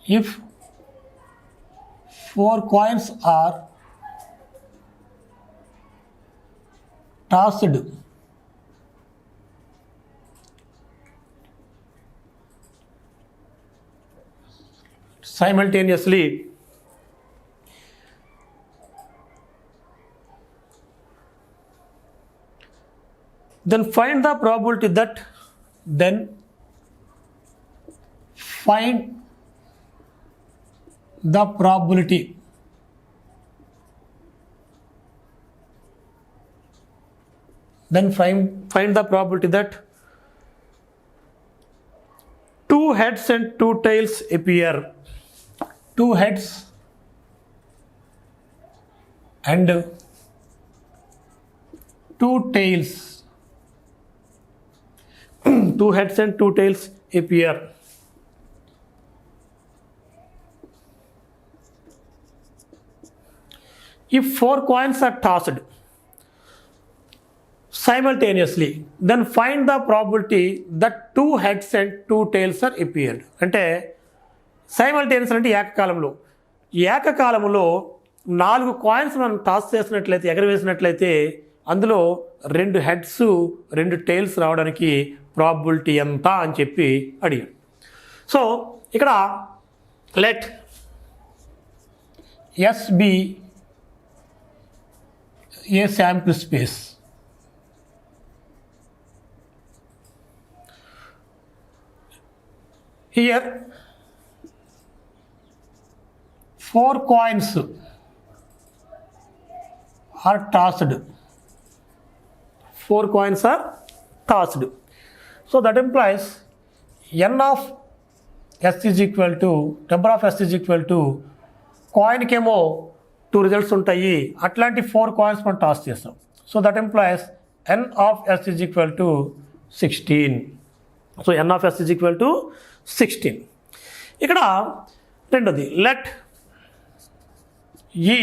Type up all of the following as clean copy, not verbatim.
if 4 coins are tossed simultaneously, then find the probability that find the probability that 2 heads and 2 tails appear. 2 heads and 2 tails. 2 heads and 2 tails appear. If 4 coins are tossed simultaneously, then find the probability that 2 heads and 2 tails are appeared. అంటే simultaneous అంటే ఏకకాలంలో 4 coins మనం toss చేసినట్లయితే, ఎగరవేసినట్లయితే అందులో 2 heads 2 tiles రావడానికి probability ఎంత అని చెప్పి అడిగాడు. సో ఇక్కడ let S be a sample space. Here 4 coins are tossed. 4 coins are tossed. So that implies n of s is equal to, number of s is equal to, coin కేమో 2 results ఉంటాయి, అట్లాంటి 4 coins మనం toss చేస్తాం. So that employees n of s is equal to 16. So n of s is equal to 16. ఇక్కడ రెండోది let E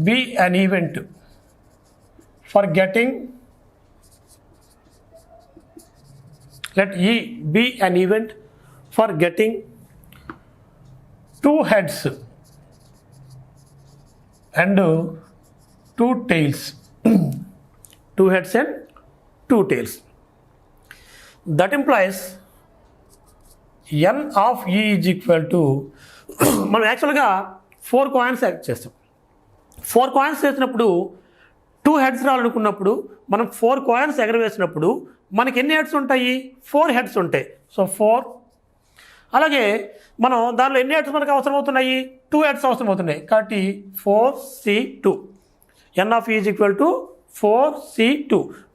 be an event for getting, let E be an event for getting 2 heads and 2 tails. 2 heads and 2 tails. That implies n of E is equal to, మనం యాక్చువల్గా 4 coins add చేస్తాం. 4 coins చేసినప్పుడు 2 heads రావాలనుకున్నప్పుడు మనం 4 coins ఎగరవేసినప్పుడు మనకి ఎన్ని heads ఉంటాయి? 4 heads ఉంటాయి. సో 4. అలాగే మనం దానిలో ఎన్ని హెడ్స్ మనకు అవసరం అవుతున్నాయి? 2 హెడ్స్ అవసరం అవుతున్నాయి. కాబట్టి 4C2. n of E is equal to 4C2.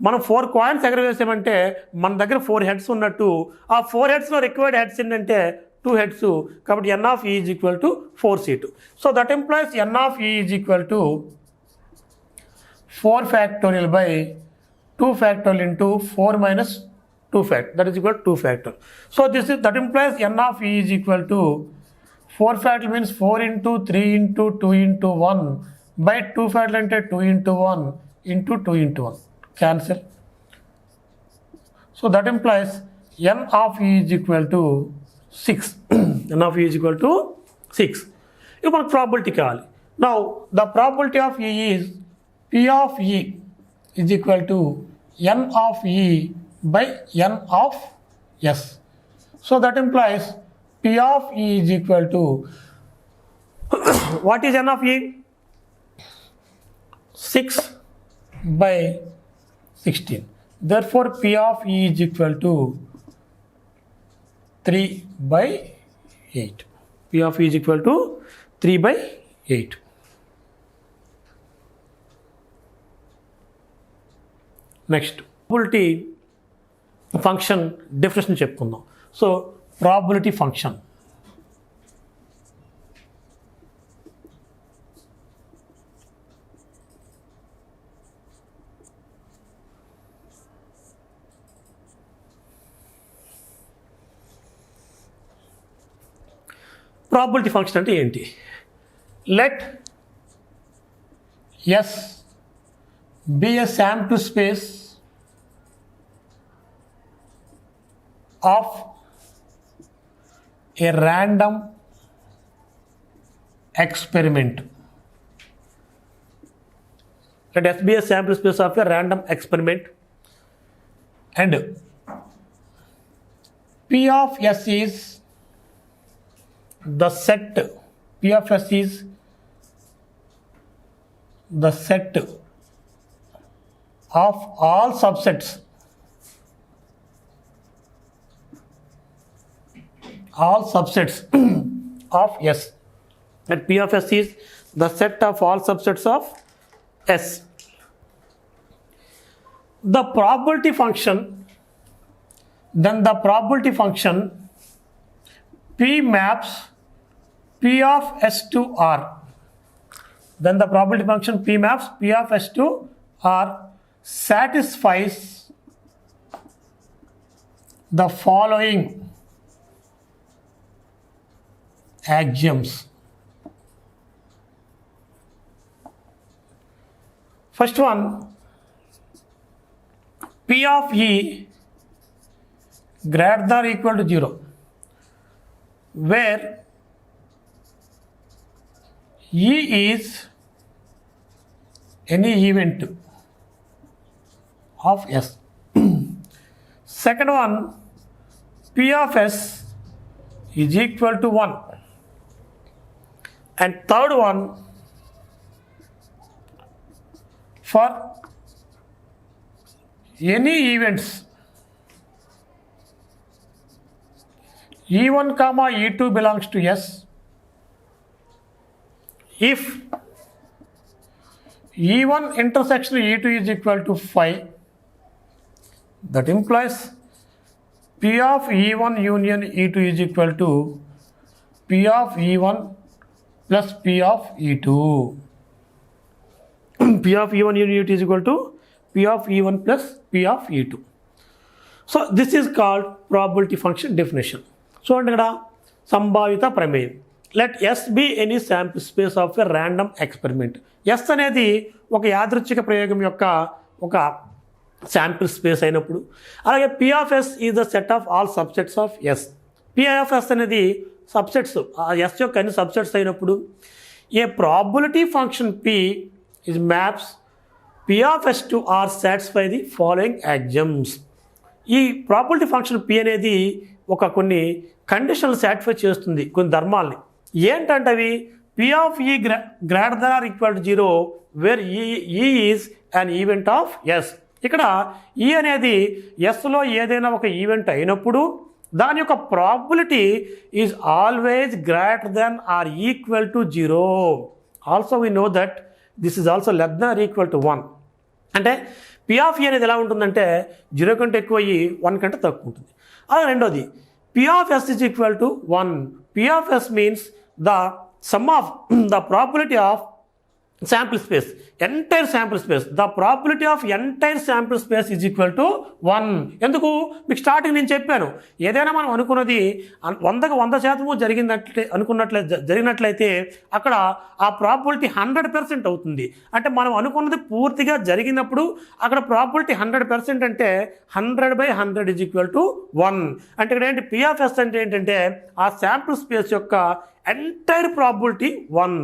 మనం 4 కాయిన్స్ ఎగరవేసామంటే మన దగ్గర 4 హెడ్స్ ఉన్నట్టు. ఆ 4 హెడ్స్లో రిక్వైర్డ్ హెడ్స్ ఏంటంటే 2 హెడ్స్. కాబట్టి n of E is equal to 4C2. So that implies n of E is equal to 4 factorial by 2 factorial into 4 minus 2 factorial. That is equal to 2 factorial. So that implies n of E is equal to 4 factorial means 4 into 3 into 2 into 1 by 2 factorial అంటే 2 into 1 into 2 into 1. Cancel. So that implies n of E is equal to 6. n of E is equal to 6. ఇప్పుడు మనకు probability కావాలి. Now the probability of E is P of E is equal to n of E by n of S. So that implies P of E is equal to what is n of E? 6 by 16. Therefore P of E is equal to 3 by 8. P of E is equal to 3 by 8. Next probability function definition చెప్పుకుందాం. So probability function probability function అంటే ఏంటి? Let S be a sample space of a random experiment. Let S be a sample space of a random experiment, and P of S is the set. P of S is the set of all subsets of S. And P of S is the set of all subsets of S. The probability function, then the probability function P maps P of S to R. Then the probability function P maps P of S to R satisfies the following axioms. First one, P of E greater than or equal to 0, where E is any event of S. Second one, P of S is equal to 1. And third one, for any events E1 comma E2 belongs to S, if E1 intersection E2 is equal to 5, that implies P of E1 union E2 is equal to P of E1 plus P of E2. P of E1 union E2 is equal to P of E1 plus P of E2. So this is called probability function definition. So ఇక్కడ సంభావిత ప్రమేయం. Let S be any sample space of a random experiment. S అనేది ఒక యాదృచ్ఛిక ప్రయోగం యొక్క ఒక sample space అయినప్పుడు, అలాగే P of S is the set of all subsets of S. P of S అనేది సబ్సెట్స్, ఆ ఎస్ యొక్క అన్ని సబ్సెట్స్ అయినప్పుడు, a probability function P is maps P of S to R satisfy the following axioms. ఈ probability function P అనేది ఒక కొన్ని కండిషన్లు సాటిస్ఫై చేస్తుంది, కొన్ని ధర్మాల్ని. ఏంటంటే అవి P of E greater than or equal to 0 where E is an event of S. ఇక్కడ ఈ అనేది ఎస్లో ఏదైనా ఒక ఈవెంట్ అయినప్పుడు దాని యొక్క probability is always greater than or equal to 0. Also we know that this is also less than or equal to 1. అంటే P of ఈ అనేది ఎలా ఉంటుందంటే 0 కంటే ఎక్కువ అయ్యి 1 కంటే తక్కువ ఉంటుంది. అలాగే రెండోది P of S is equal to 1. P of S means the sum of the probability of sample space, entire sample space, the probability of entire sample space is equal to 1. ఎందుకు? మీకు స్టార్టింగ్ నేను చెప్పాను, ఏదైనా మనం అనుకున్నది 100% జరిగినట్లయితే అక్కడ ఆ probability 100% అవుతుంది. అంటే మనం అనుకున్నది పూర్తిగా జరిగినప్పుడు అక్కడ ప్రాబిలిటీ 100% అంటే 100/100 ఈజ్ ఈక్వల్ టు 1. అంటే ఇక్కడ ఏంటి, పి ఆఫ్ ఎస్ అంటే ఏంటంటే ఆ శాంపుల్ స్పేస్ యొక్క ఎంటైర్ ప్రాబిలిటీ 1.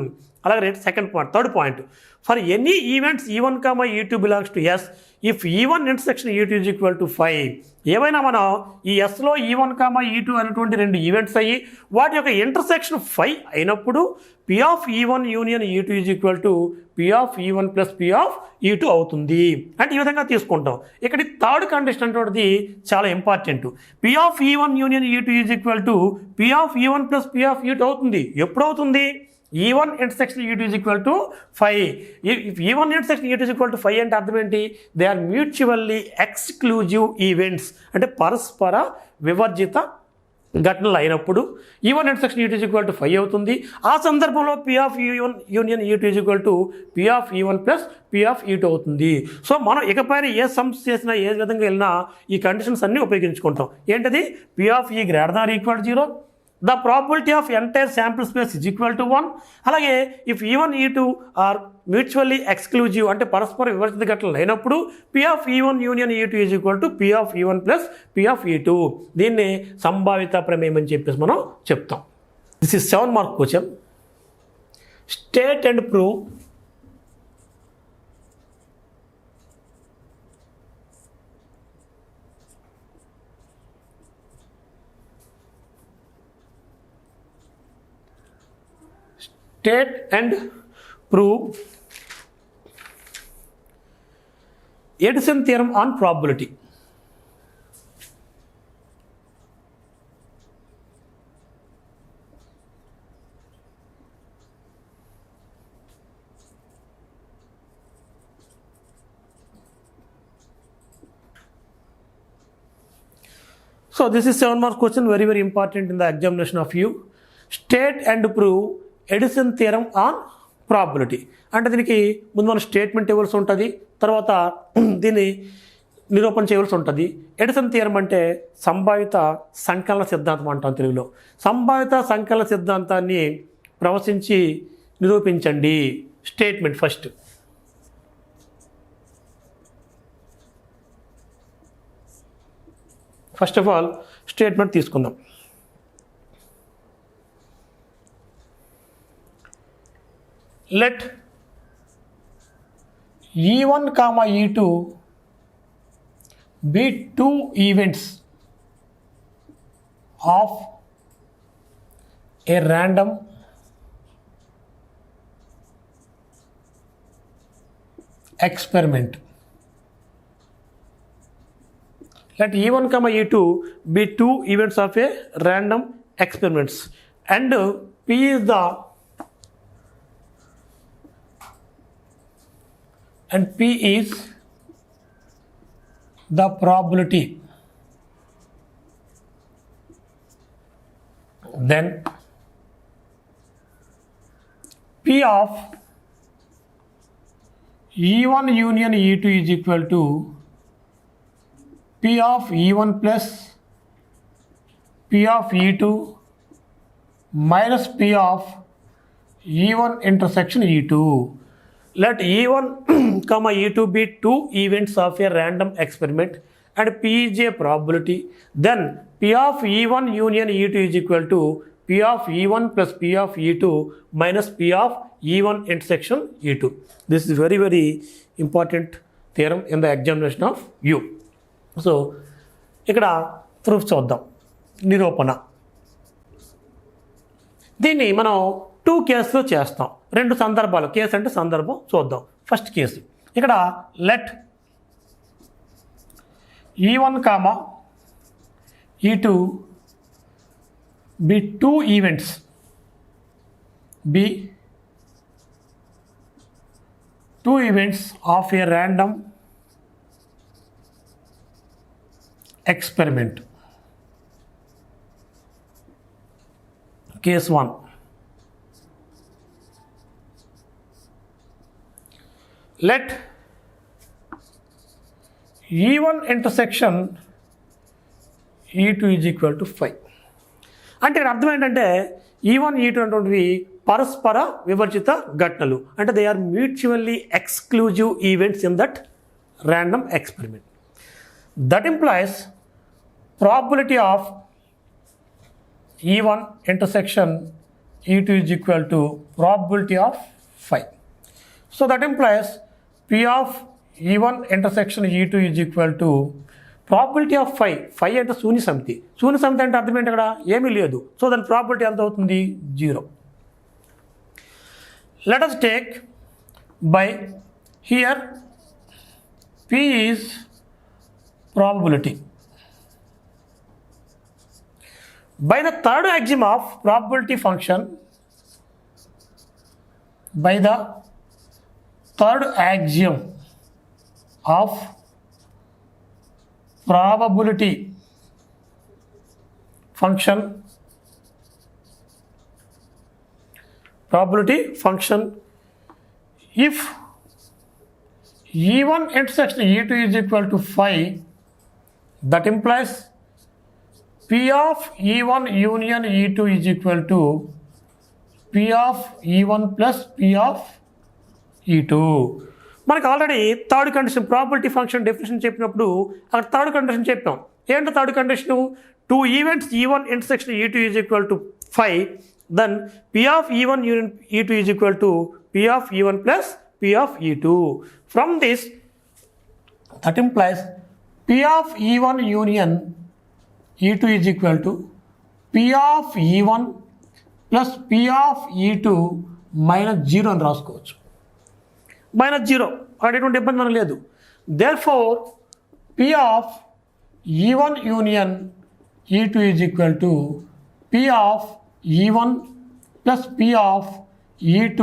అలాగే second point, third point, for any events E1, E2 belongs to S if E1 intersection E2 is equal to 5. ఏమైనా మనం ఈ ఎస్లో E1, E2 అనేటువంటి 2 ఈవెంట్స్ అయ్యి వాటి యొక్క ఇంటర్సెక్షన్ 5 అయినప్పుడు P of E1 union E2 is equal to P of E1 plus P of E2 అవుతుంది. అంటే ఈ విధంగా తీసుకుంటాం. ఇక్కడ థర్డ్ కండిషన్ అనేటువంటిది చాలా important. P of E1 union E2 is equal to P of E1 plus P of E2 అవుతుంది. ఎప్పుడు అవుతుంది? E1 intersection E2 is equal to 5. If E1 intersection E2 is equal to 5 అంటే అర్థం ఏంటి? They are mutually exclusive events. అంటే పరస్పర వివర్జిత ఘటనలు అయినప్పుడు E1 intersection E2 is equal to 5 అవుతుంది. ఆ సందర్భంలో P of E1 union E2 is equal to P of E1 plus P of E2 అవుతుంది. సో మనం ఇకపైన ఏ సమ్స్ చేసినా ఏ విధంగా వెళ్ళినా ఈ కండిషన్స్ అన్నీ ఉపయోగించుకుంటాం. ఏంటది? P of E greater than equal to 0, the probability of entire sample space is equal to 1. అలాగే if E1 E2 are mutually exclusive అంటే పరస్పర వివర్జిత ఘటనలు అయినప్పుడు P of E1 union E2 is equal to P of E1 plus P of E2. దీన్ని సంభావిత ప్రమేయం అని చెప్పేసి మనం చెప్తాం. This is 7 mark question. State and prove state and prove Edison theorem on probability. So this is 7 mark question, very very important in the examination of you. State and prove Edison theorem on probability అంటే దీనికి ముందు మనం statement ఇవ్వాల్సి ఉంటుంది, తర్వాత దీన్ని నిరూపణ చేయవలసి ఉంటుంది. ఎడిసన్ థియరం అంటే సంభావిత సంకలన సిద్ధాంతం అంటాం తెలుగులో. సంభావిత సంకలన సిద్ధాంతాన్ని ప్రవచించి నిరూపించండి. Statement first of all statement తీసుకుందాం. Let E1, E2 be two events of a random experiment. Let E1, E2 be two events of a random experiments, and P is the probability. Then P of E1 union E2 is equal to P of E1 plus P of E2 minus P of E1 intersection E2. Let E1, E2 be two events of a random experiment and P is a probability. Then P of E1 union E2 is equal to P of E1 plus P of E2 minus P of E1 intersection E2. This is very very important theorem in the examination of you. So ఇక్కడ proof చూద్దాం. నిరూపణ దీన్ని మనం 2 కేసులు చేస్తాం. 2 సందర్భాలు, case అంటే సందర్భం చూద్దాం. ఫస్ట్ కేసు ఇక్కడ let E1, E2 be two events of a random experiment. Case 1. Let E1 intersection E2 is equal to 5. అంటే ఇక్కడ అర్థం ఏంటంటే E1 E2 అనేటువంటివి పరస్పర వివర్జిత ఘటనలు, అంటే they are mutually exclusive events in that random experiment. That implies probability of E1 intersection E2 is equal to probability of 5. So that implies P of E1 intersection E2 is equal to probability of 5. 5 అంటే శూన్య సమితి. శూన్య సమితి అంటే అర్థం ఏంటి, అక్కడ ఏమీ లేదు. సో దాని ప్రాబిలిటీ ఎంత అవుతుంది, 0. Let us take by here P is probability. By the third axiom of probability function, by the third axiom of probability function, if E1 intersection E2 is equal to 5, that implies P of E1 union E2 is equal to P of E1 plus P of E2. మనకు already third condition probability function definition చెప్పినప్పుడు అక్కడ third condition చెప్పాం. ఏంటో third condition, two events E1 intersection E2 is equal to 5, then P of E1 union E2 is equal to P of E1 plus P of E2. From this, that implies P of E1 union E2 is equal to P of E1 plus P of E2 minus 0 అని రాసుకోవచ్చు. -0 అనేటువంటి ఇబ్బంది మనకు లేదు. Therefore, P of E1 union E2 is equal to P of E1 plus P of E2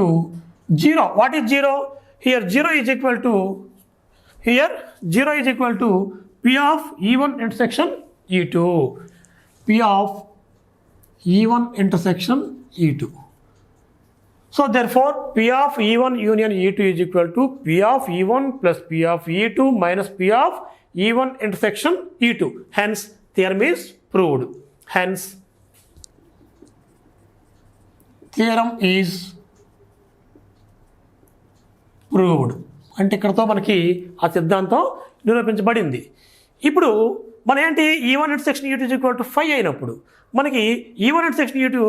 0. What is 0? Here 0 is equal to P of E1 intersection E2. P of E1 intersection E2. So therefore P of E1 union E2 is equal to P of E1 plus P of E2 minus P of E1 intersection E2. Hence theorem is proved. Hence theorem is proved. అంటే ఇక్కడతో మనకి ఆ సిద్ధాంతం నిరూపించబడింది. ఇప్పుడు మన ఏంటి E1 intersection E2 is equal to 5 అయినప్పుడు మనకి E1 intersection E2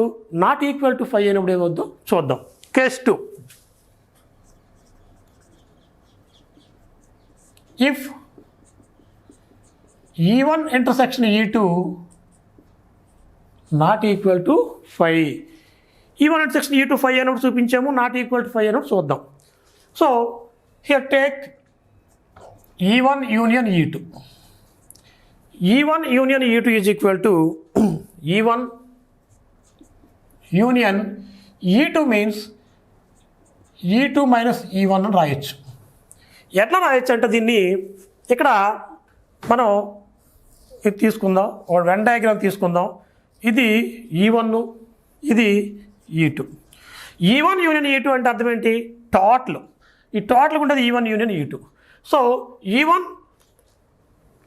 not equal to 5 అయినప్పుడు ఏమవుద్దో చూద్దాం. Case 2, if E1 intersection E2 not equal to 5, E1 intersection E2 5 అయినప్పుడు చూపించాము, నాట్ ఈక్వల్ టు 5 అయినప్పుడు చూద్దాం. So here take E1 union E2. E1 union E2 is equal to E1 union E2 means E2 minus E1 అని రాయొచ్చు. ఎట్లా రాయొచ్చు అంటే దీన్ని ఇక్కడ మనం ఇది తీసుకుందాం, ఒక వెన్ డయాగ్రామ్ తీసుకుందాం. ఇది E1, ఇది E2. E1 union E2 అంటే అర్థం ఏంటి? టోటల్. ఈ టోటల్ ఉంటుంది E1 union E2. So E1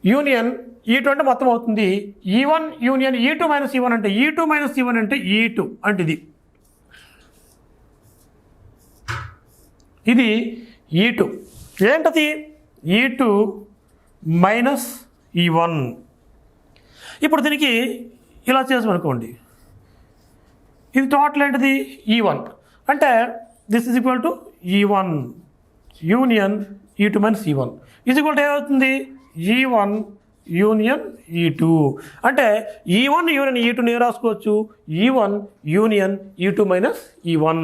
union E2 అంటే మొత్తం అవుతుంది. E1 union E2 minus E1 అంటే E2 మైనస్ E1 అంటే E2 అంటే ఇది E2. ఏంటది? E2 minus E1. ఇప్పుడు దీనికి ఇలా చేసామనుకోండి, ఇది టోటల్ ఏంటిది? E1 అంటే this is equal to E1 union E2 minus E1 is equal to ఏమవుతుంది? E1 యూనియన్ E2 అంటే E1 యూనియన్ E2 నేను రాసుకోవచ్చు, E1 union E2 minus E1.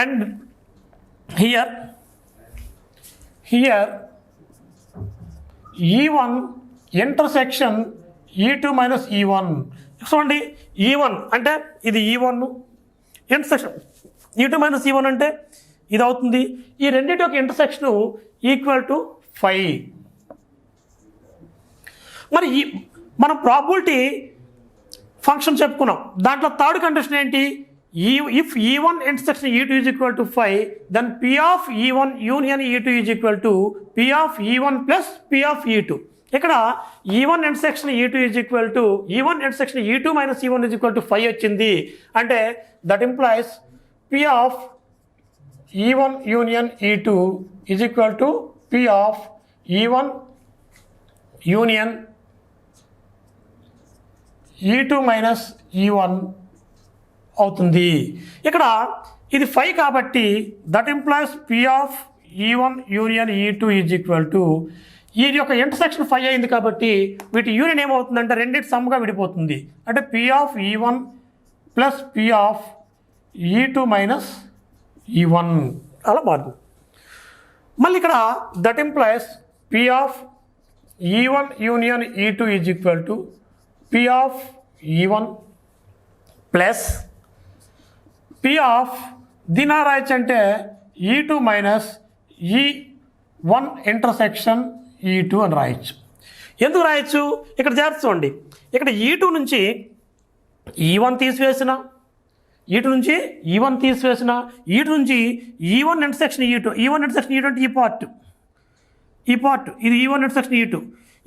And here E1 intersection E2 minus E1. చూడండి, E1 అంటే ఇది E1 intersection E2 minus E1 అంటే ఇది అవుతుంది. ఈ రెండింటి యొక్క ఇంటర్సెక్షన్ ఈక్వల్ టు 5. మరి మనం ప్రాబిలిటీ ఫంక్షన్ చెప్పుకున్నాం, దాంట్లో థర్డ్ కండిషన్ ఏంటి? If E1 intersection E2 is equal to 5, then P of E1 union E2 is equal to P of E1 plus P of E2. ఇక్కడ E1 intersection E2 is equal to E1 intersection E2 minus E1 is equal to 5 వచ్చింది. అంటే that implies P of E1 union E2 is equal to P of E1 union E2 minus E1 అవుతుంది. ఇక్కడ ఇది 5 కాబట్టి that implies P of E1 union E2 is equal to, ఈ యొక్క intersection 5 అయింది కాబట్టి వీటి యూనియన్ ఏమవుతుందంటే రెండింటి సమ్గా విడిపోతుంది. అంటే P of E1 plus P of E2 minus E1 అలా మారుతుంది. మళ్ళీ ఇక్కడ that implies P of E1 union E2 is equal to P of E1 plus P of దీని రాయొచ్చు అంటే E2 minus E1 intersection E2 అని రాయొచ్చు. ఎందుకు రాయొచ్చు? ఇక్కడ చేర్చుకోండి, ఇక్కడ E2 నుంచి E1 తీసివేసిన, E2 నుంచి E1 తీసివేసిన, E2 నుంచి E1 intersection E2. E1 intersection E2 అంటే ఈ పార్ట్ ఇది E1 ఇంటర్సెక్షన్ E2.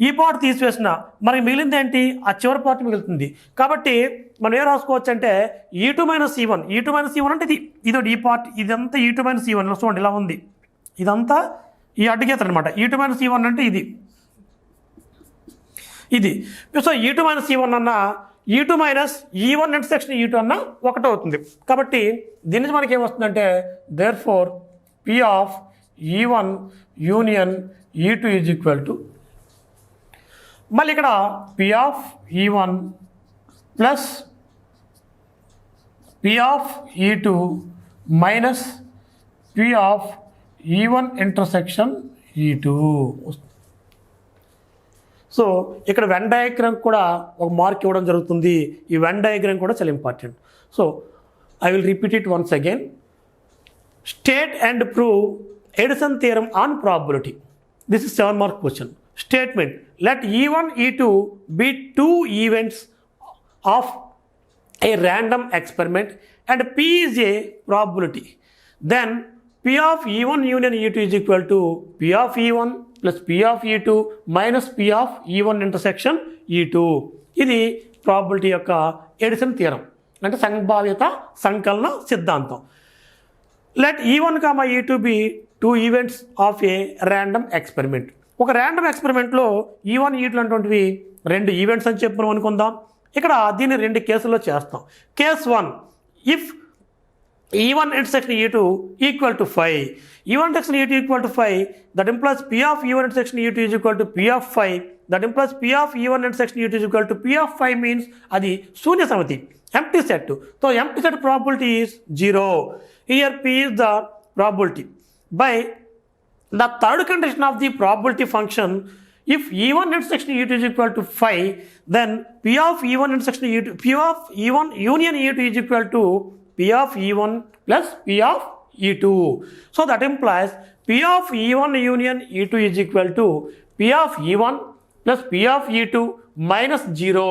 ఈ పార్ట్ తీసివేసిన మనకి మిగిలింది ఏంటి, ఆ చివరి పార్ట్ మిగులుతుంది. కాబట్టి మనం ఏం రాసుకోవచ్చు అంటే E2 minus E1. E2 minus E1 అంటే ఇది ఈ పార్ట్, ఇదంతా E2 మైనస్ E1. చూడండి ఇలా ఉంది, ఇదంతా ఈ అడ్డుగీత అనమాట. E2 మైనస్ E1 అంటే ఇది. సో E2 మైనస్ E1 అన్న E2 minus E1 intersection E2 అన్న ఒకటి అవుతుంది. కాబట్టి దీని నుంచి మనకి ఏమొస్తుందంటే therefore P of E1 union E2 is equal to, మళ్ళీ ఇక్కడ P of E1 plus P of E2 minus P of E1 intersection E2. So ఇక్కడ వెన్ డయాగ్రామ్ కూడా ఒక మార్క్ ఇవ్వడం జరుగుతుంది. ఈ వెన్ డయాగ్రామ్ కూడా చాలా important. So I will repeat it once again. State and prove Edison theorem on probability. This is 7 mark question. Statement, let E1 E2 be two events of a random experiment and P is a probability. Then P of E1 union E2 is equal to P of E1 plus P of E2 minus P of E1 intersection E2. ఇది probability యొక్క Edison theorem, అంటే సంభావ్యత సంకలన సిద్ధాంతం. Let E1, E2 be two events of a random experiment. ఒక random ఎక్స్పెరిమెంట్లో E1 E2 అటువంటివి రెండు ఈవెంట్స్ అని చెప్పి మనం అనుకుందాం. ఇక్కడ దీన్ని రెండు కేసుల్లో చేస్తాం. Case 1, if E1 intersection E2 equal to 5. E1 intersection E2 equal to 5, that implies P of E1 intersection E2 is equal to P of 5. That implies P of E1 intersection E2 is equal to P of 5 means అది శూన్య సమితి, empty set. So empty set probability is 0. Here P is the probability. By the third condition of the probability function, if E1 intersection E2 is equal to 5, then P of E1 intersection E2, P of E1 union E2 is equal to P of E1 plus P of E2. So that implies P of E1 union E2 is equal to P of E1 plus P of E2 minus 0.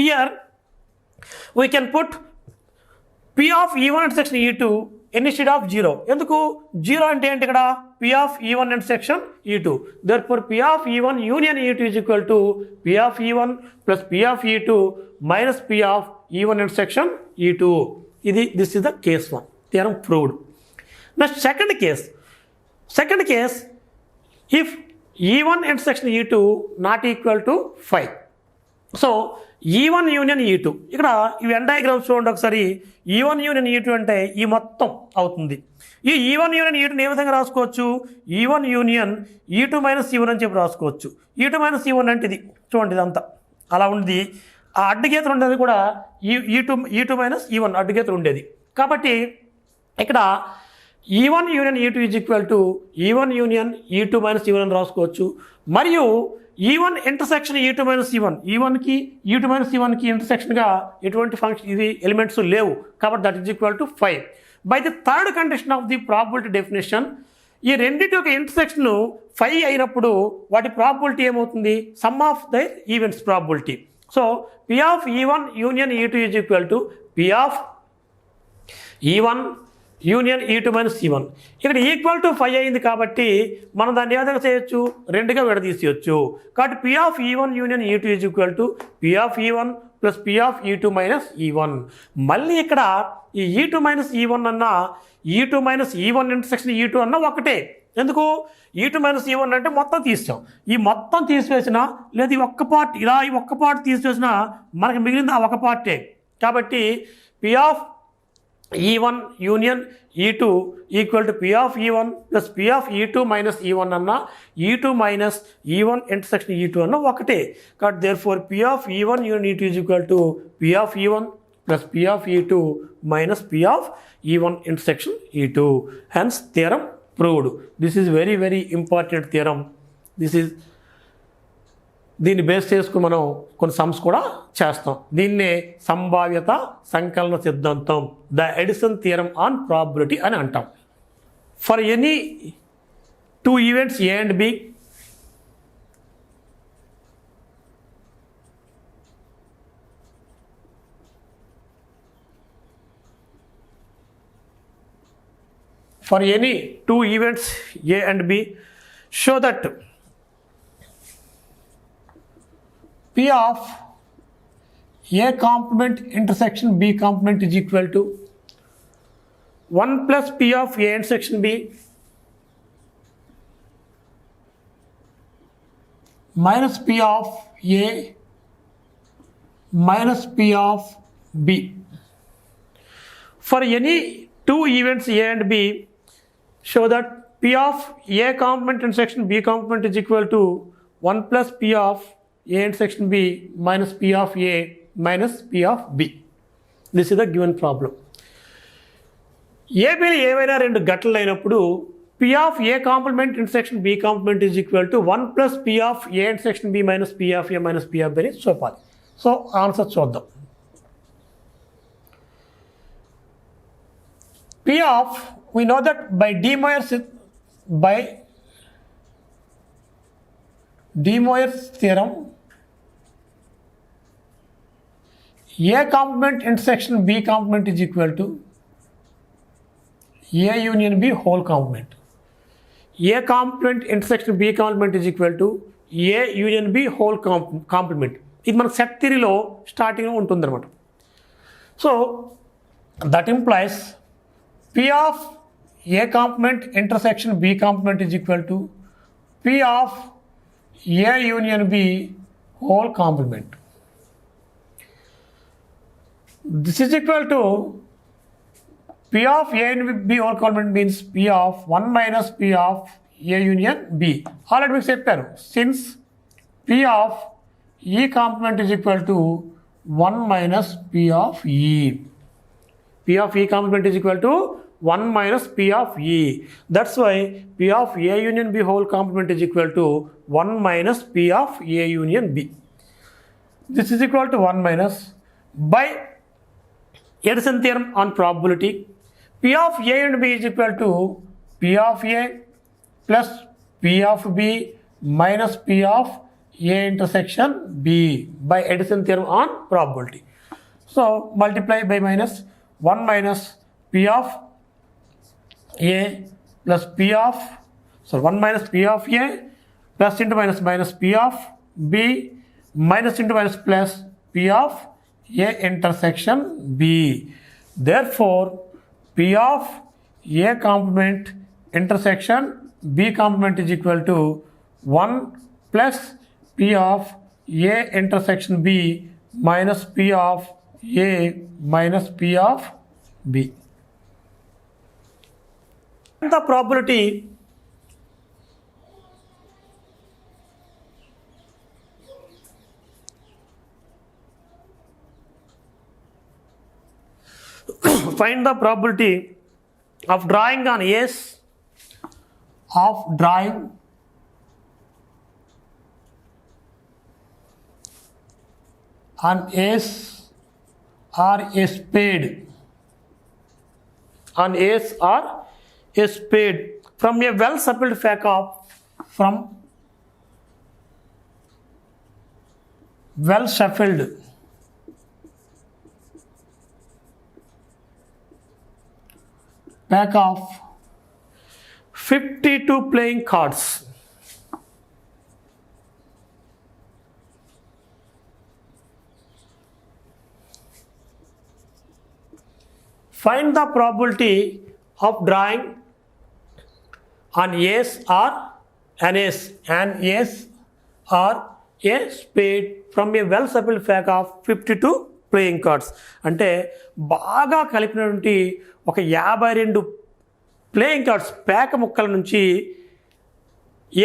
Here we can put P of E1 intersection E2 instead of 0. ఎందుకు 0 అంటే ఏంటి, ఇక్కడ P of E1 intersection E2. Therefore P of E1 union E2 is equal to P of E1 plus P of E2 minus P of E1 intersection E2. This is the case 1, theorem proved. Now second case, if E1 intersection E2 not equal to 5. So E1 union E2, ఇక్కడ ఈ Venn diagrams చూడండి ఒకసారి. E1 union E2 అంటే ఈ మొత్తం అవుతుంది. ఈ E1 union E2 ఏ విధంగా రాసుకోవచ్చు, E1 union E2 minus E1 అని చెప్పి రాసుకోవచ్చు. E2 మైనస్ E1 అంటే ఇది చూడండి, ఇదంతా అలా ఉంది. ఆ అడ్డుగీతలు ఉండేది కూడా E2 మైనస్ E1 అడ్డుగీతలు ఉండేది. కాబట్టి ఇక్కడ E1 union E2 is equal to E1 union E2 minus E1 అని రాసుకోవచ్చు. మరియు E1 intersection E2 minus E1, E1కి E2 మైనస్ E1కి ఇంటర్సెక్షన్గా ఎటువంటి ఫంక్షన్ ఇది ఎలిమెంట్స్ లేవు, కాబట్టి that is equal to 5. By the third condition of the probability definition, ఈ రెండింటి యొక్క ఇంటర్సెక్షన్ 5 అయినప్పుడు వాటి ప్రాబబిలిటీ ఏమవుతుంది, sum of their events probability. So P of E1 union E2 is equal to P of E1 union E2 minus E1. ఇక్కడ equal to 5 అయింది కాబట్టి మనం దాన్ని ఏ విధంగా చేయొచ్చు, రెండుగా విడదీసేయచ్చు. కాబట్టి P of E1 union E2 is equal to P of E1 plus P of E2 minus E1. మళ్ళీ ఇక్కడ ఈ E2 మైనస్ E1 అన్న E2 minus E1 intersection E2 అన్న ఒకటే. ఎందుకు, E2 మైనస్ E1 అంటే మొత్తం తీసాం. ఈ మొత్తం తీసివేసిన లేదా ఈ ఒక్క పార్ట్, ఇలా ఈ ఒక్క పార్ట్ తీసివేసిన మనకి మిగిలింది ఆ ఒక పార్టే. కాబట్టి P of E1 union E2 equal to P of E1 plus P of E2 minus E1 అన్న E2 minus E1 intersection E2 అన్న ఒకటే. కాబట్టి therefore P of E1 union E2 is equal to P of E1 plus P of E2 minus P of E1 intersection E2. Hence theorem proved. This is very very important theorem. దీన్ని base చేసుకుని మనం కొన్ని sums కూడా చేస్తాం. దీన్నే సంభావ్యత సంకలన సిద్ధాంతం, the Edison theorem on probability అని అంటాం. For any two events A and B, for any two events A and B, show that P of A complement intersection B complement is equal to 1 plus P of A intersection B minus P of A minus P of B. For any two events A and B, show that P of A complement intersection B complement is equal to 1 plus P of A intersection B minus P of A minus P of B. This is the given problem. ఏబీలు ఏవైనా రెండు గట్టలు అయినప్పుడు P of A complement intersection B complement is equal to 1 plus P of A intersection B minus P of A minus P of B అని చూపాలి. So answer చూద్దాం. P of, we know that by De Moivre's theorem, A complement intersection B complement is equal to A union B whole complement. A complement intersection B complement is equal to A union B whole complement. ఇది మన set థియరీలో స్టార్టింగ్లో ఉంటుందన్నమాట. So that implies P of A complement intersection B complement is equal to P of A union B whole complement. This is equal to P of A union B whole complement means P of 1 minus P of A union B. Already మీకు చెప్పారు, since P of E complement is equal to 1 minus P of E. P of E complement is equal to 1 minus P of E. That's why P of A union B whole complement is equal to 1 minus P of A union B. This is equal to 1 minus by Edison theorem on probability. P of A and B is equal to P of A plus P of B minus P of A intersection B by Edison theorem on probability. So multiply by minus 1 minus P of A plus P of, so 1 minus P of A plus into minus minus P of B minus into minus plus P of A intersection B. Therefore, P of A complement intersection B complement is equal to 1 plus P of A intersection B minus P of A minus P of B. The probability find the probability of drawing on A's of drawing on A's or a spade on A's or a spade from a well shuffled pack of well shuffled pack of 52 playing cards. Find the probability of drawing an ace or an ace or a spade from a well shuffled pack of 52 playing cards. అంటే బాగా కలిపినటువంటి ఒక 52 playing cards పేక ముక్కల నుంచి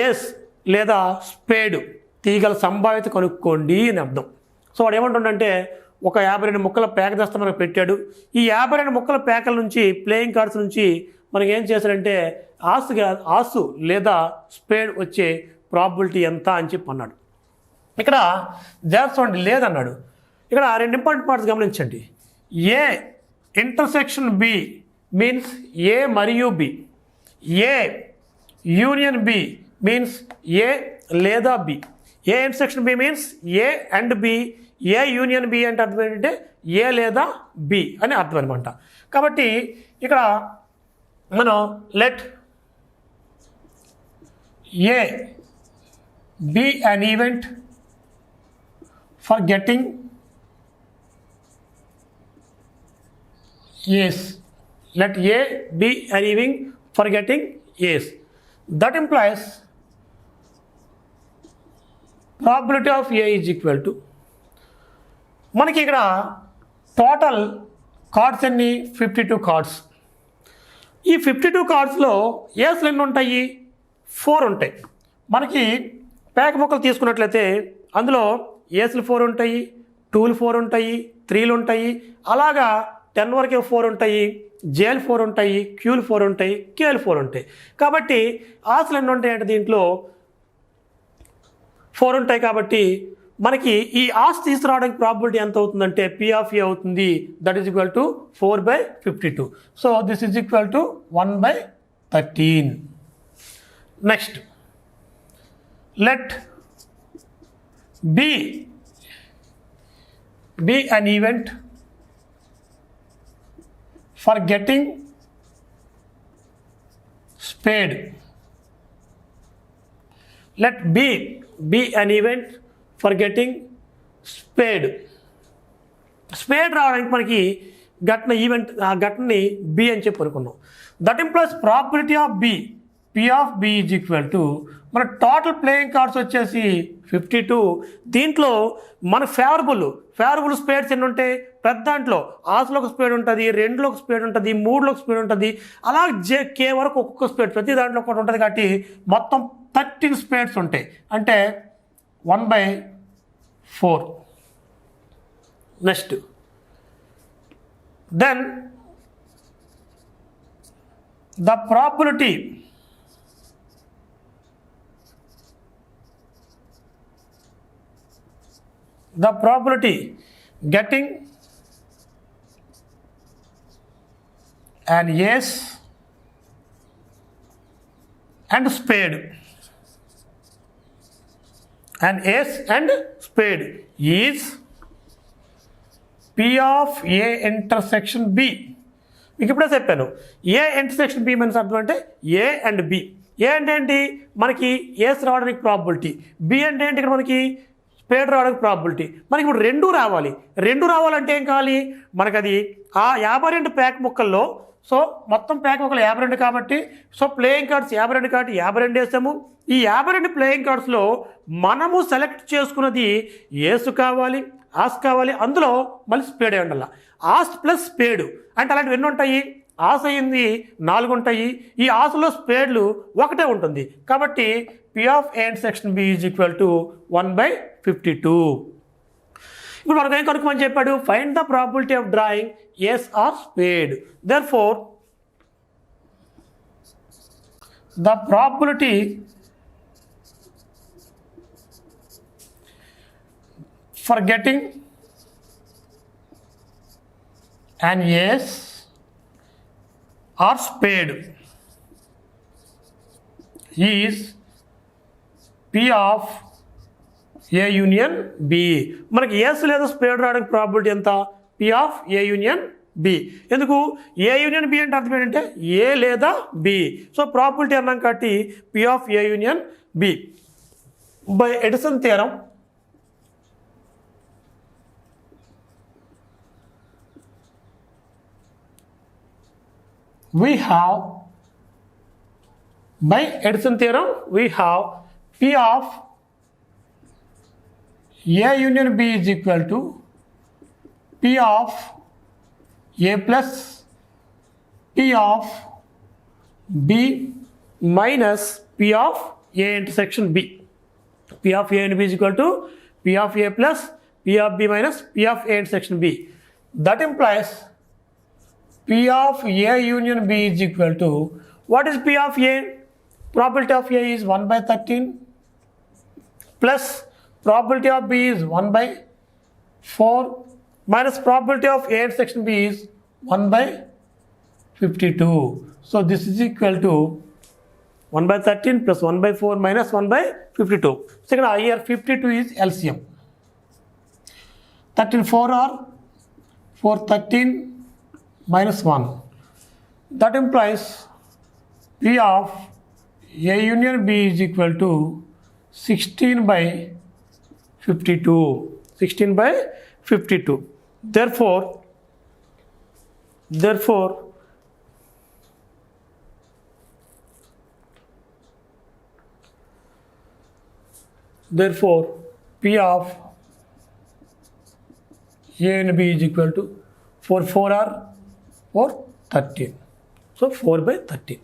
ఏస్ లేదా spade తీగల సంభావ్యత కనుక్కోండి అని అర్థం. సో వాడు ఏమంటుండంటే ఒక 52 ముక్కల పేక దస్త మనకు పెట్టాడు. ఈ 52 ముక్కల పేకల నుంచి ప్లేయింగ్ కార్డ్స్ నుంచి మనకి ఏం చేశాడంటే ఆసు లేదా స్పేడ్ వచ్చే ప్రాబిలిటీ ఎంత అని చెప్పి అన్నాడు. ఇక్కడ జాగ్రత్త లేదన్నాడు. ఇక్కడ 2 ఇంపార్టెంట్ పార్ట్స్ గమనించండి. A intersection B means A మరియు B, A union B means A లేదా B. A intersection B means A and B, A union B అంటే అర్థం ఏంటంటే ఏ లేదా బి అని అర్థం అనమాట. కాబట్టి ఇక్కడ మనం let A be an event for getting A's. Let A be an even for getting A's. That implies probability of A is equal to, మనకి ఇక్కడ టోటల్ కార్డ్స్ ఎన్ని 52 కార్డ్స్. ఈ 52 కార్డ్స్లో ఏస్లు ఎన్ని ఉంటాయి? 4 ఉంటాయి. మనకి ప్యాక్ ముక్కలు తీసుకున్నట్లయితే అందులో ఏస్లు 4 ఉంటాయి, 2లు 4 ఉంటాయి, 3లు ఉంటాయి, అలాగా 10 వరకే 4 ఉంటాయి, జేలు 4 ఉంటాయి, క్యూలు 4 ఉంటాయి, కేలు 4 ఉంటాయి. కాబట్టి ఆస్లు ఎన్ని ఉంటాయి అంటే దీంట్లో 4 ఉంటాయి. కాబట్టి మనకి ఈ ఆస్ తీసుకురావడానికి ప్రాబిలిటీ ఎంత అవుతుందంటే P of A అవుతుంది. That is equal to 4/52. So this is equal to 1/13. Next, let be an event for getting spade. Let B be an event for getting spade. Spade రావడానికి మనకి ఘటన ఈవెంట్, ఆ ఘటనని B అని చెప్పి అనుకున్నాం. That implies probability of B, P of B is equal to, మన total playing cards వచ్చేసి 52. దీంట్లో మన ఫేవరబుల్ స్పేడ్స్ ఎన్ని ఉంటాయి? పెద్ద దాంట్లో ఆస్లో ఒక స్పేడ్ ఉంటుంది, 2లో ఒక స్పేడ్ ఉంటుంది, 3లో ఒక స్పేడ్ ఉంటుంది, అలా కే వరకు ఒక్కొక్క స్పేడ్ ప్రతి దాంట్లో ఒకటి ఉంటుంది. కాబట్టి మొత్తం 13 స్పేడ్స్ ఉంటాయి. అంటే 1/4. Next, then the probability getting an ace and spade, is P of A intersection B. మీకు ఇప్పుడే చెప్పాను, ఏ ఇంటర్సెక్షన్ బి మీన్స్ అర్థం అంటే ఏ అండ్ బి. ఏ అంటే ఏంటి? మనకి ఏస్ రావడానికి ప్రాబిలిటీ. బి అంటే ఏంటి? ఇక్కడ మనకి స్పేడ్ రావడానికి ప్రాబిలిటీ. మనకి ఇప్పుడు రెండు రావాలంటే ఏం కావాలి? మనకు అది ఆ 52 ప్యాక్ ముక్కల్లో, సో మొత్తం ప్యాక్ ముక్కలు 52 కాబట్టి, సో ప్లేయింగ్ కార్డ్స్ 52 కాబట్టి 52 వేసాము. ఈ 52 ప్లేయింగ్ కార్డ్స్లో మనము సెలెక్ట్ చేసుకున్నది ఏసు కావాలి, ఆస్ కావాలి, అందులో మళ్ళీ స్పేడ్ అయి ఉండాలి. ఆస్ ప్లస్ స్పేడు అంటే అలాంటివి ఎన్ని ఉంటాయి? ఆస్ అయింది 4 ఉంటాయి, ఈ ఆసులో స్పేడ్లు ఒకటే ఉంటుంది. కాబట్టి P of A intersection B is equal to 1/52. ఇప్పుడు మనకు ఏం కనుక్కోమని చెప్పాడు? Find the probability of drawing ace or spade. Therefore the probability for getting an ace or spade is P of A union B. మనకి ఏస్ లేదా spade రావడానికి probability ఎంత? P of A union B. ఎందుకు A union B అంటే అర్థం ఏంటంటే ఏ లేదా B. So probability అన్నాం కాబట్టి P of A union B. By Edison theorem we have P of A union B is equal to P of A plus P of B minus P of A intersection B. P of A and B is equal to P of A plus P of B minus P of A intersection B. That implies P of A union B is equal to, what is P of A? Probability of A is 1/13 plus probability of B is 1/4 minus probability of A intersection B is 1/52. So this is equal to 1/13 plus 1/4 minus 1/52. Second, here 52 is LCM. 13 4 are 413 minus 1. That implies P of A union B is equal to 16/52. 16 by 52. Therefore, P of A and B is equal to 4 are 13. So 4 by 13.